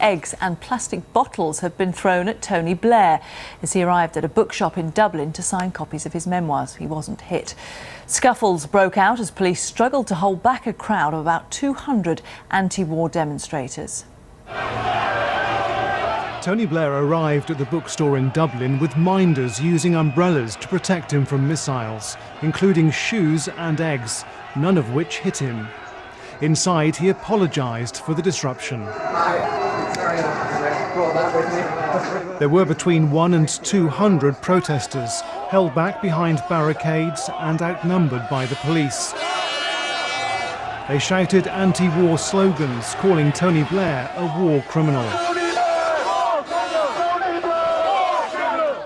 eggs and plastic bottles have been thrown at Tony Blair as he arrived at a bookshop in Dublin to sign copies of his memoirs. He wasn't hit. Scuffles broke out as police struggled to hold back a crowd of about 200 anti-war demonstrators. Tony Blair arrived at the bookstore in Dublin with minders using umbrellas to protect him from missiles, including shoes and eggs, none of which hit him. Inside, he apologised for the disruption. There were between 100 and 200 protesters, held back behind barricades and outnumbered by the police. They shouted anti-war slogans, calling Tony Blair a war criminal.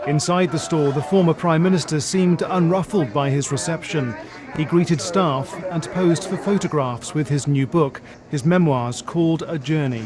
Inside the store, the former Prime Minister seemed unruffled by his reception. He greeted staff and posed for photographs with his new book, his memoirs called A Journey.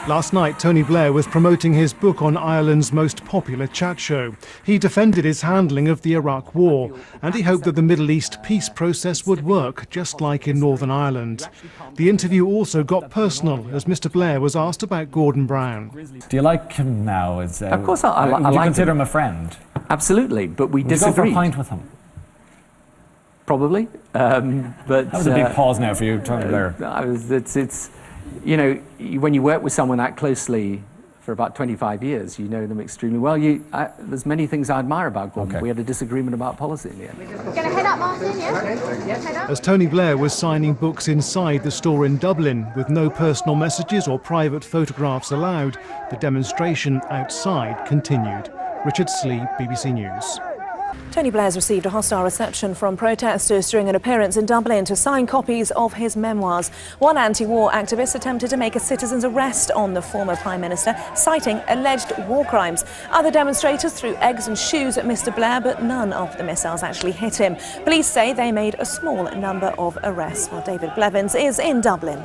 Last night, Tony Blair was promoting his book on Ireland's most popular chat show. He defended his handling of the Iraq War, and he hoped that the Middle East peace process would work, just like in Northern Ireland. The interview also got personal, as Mr Blair was asked about Gordon Brown. Do you like him now? Of course I like him. Would you consider him a friend? Absolutely, but we disagreed. Would you go for a pint with him? Probably, but... That was a big pause now for you, Tony Blair. It's you know, when you work with someone that closely for about 25 years, you know them extremely well. There's many things I admire about Gordon. Okay. We had a disagreement about policy in the end. Gonna head up, Martin, yeah? As Tony Blair was signing books inside the store in Dublin, with no personal messages or private photographs allowed, the demonstration outside continued. Richard Slee, BBC News. Tony Blair's received a hostile reception from protesters during an appearance in Dublin to sign copies of his memoirs. One anti-war activist attempted to make a citizen's arrest on the former Prime Minister, citing alleged war crimes. Other demonstrators threw eggs and shoes at Mr Blair, but none of the missiles actually hit him. Police say they made a small number of arrests, while David Blevins is in Dublin.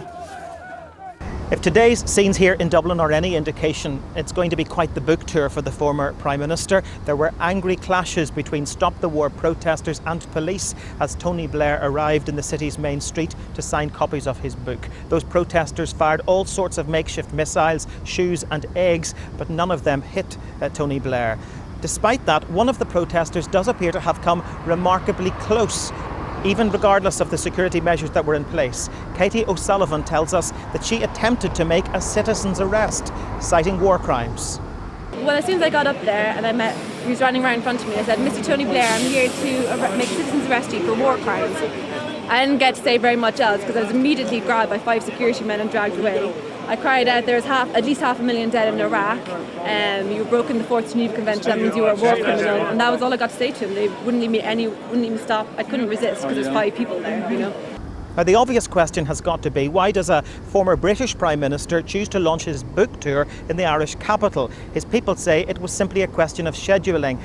If today's scenes here in Dublin are any indication, it's going to be quite the book tour for the former Prime Minister. There were angry clashes between Stop the War protesters and police as Tony Blair arrived in the city's main street to sign copies of his book. Those protesters fired all sorts of makeshift missiles, shoes and eggs, but none of them hit Tony Blair. Despite that, one of the protesters does appear to have come remarkably close, even regardless of the security measures that were in place. Katie O'Sullivan tells us that she attempted to make a citizen's arrest, citing war crimes. Well, as soon as I got up there and I met, he was running right in front of me, I said, "Mr. Tony Blair, I'm here to make a citizen's arrest you for war crimes." I didn't get to say very much else because I was immediately grabbed by 5 security men and dragged away. I cried out, "There's at least 500,000 dead in Iraq. You broken the 4th Geneva Convention, that means you were a war criminal." And that was all I got to say to him. They wouldn't let me stop. I couldn't resist because there's 5 people there, you know. Now, the obvious question has got to be, why does a former British Prime Minister choose to launch his book tour in the Irish capital? His people say it was simply a question of scheduling.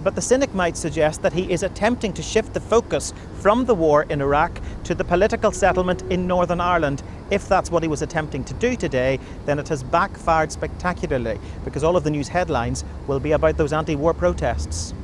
But the cynic might suggest that he is attempting to shift the focus from the war in Iraq to the political settlement in Northern Ireland. If that's what he was attempting to do today, then it has backfired spectacularly, because all of the news headlines will be about those anti-war protests.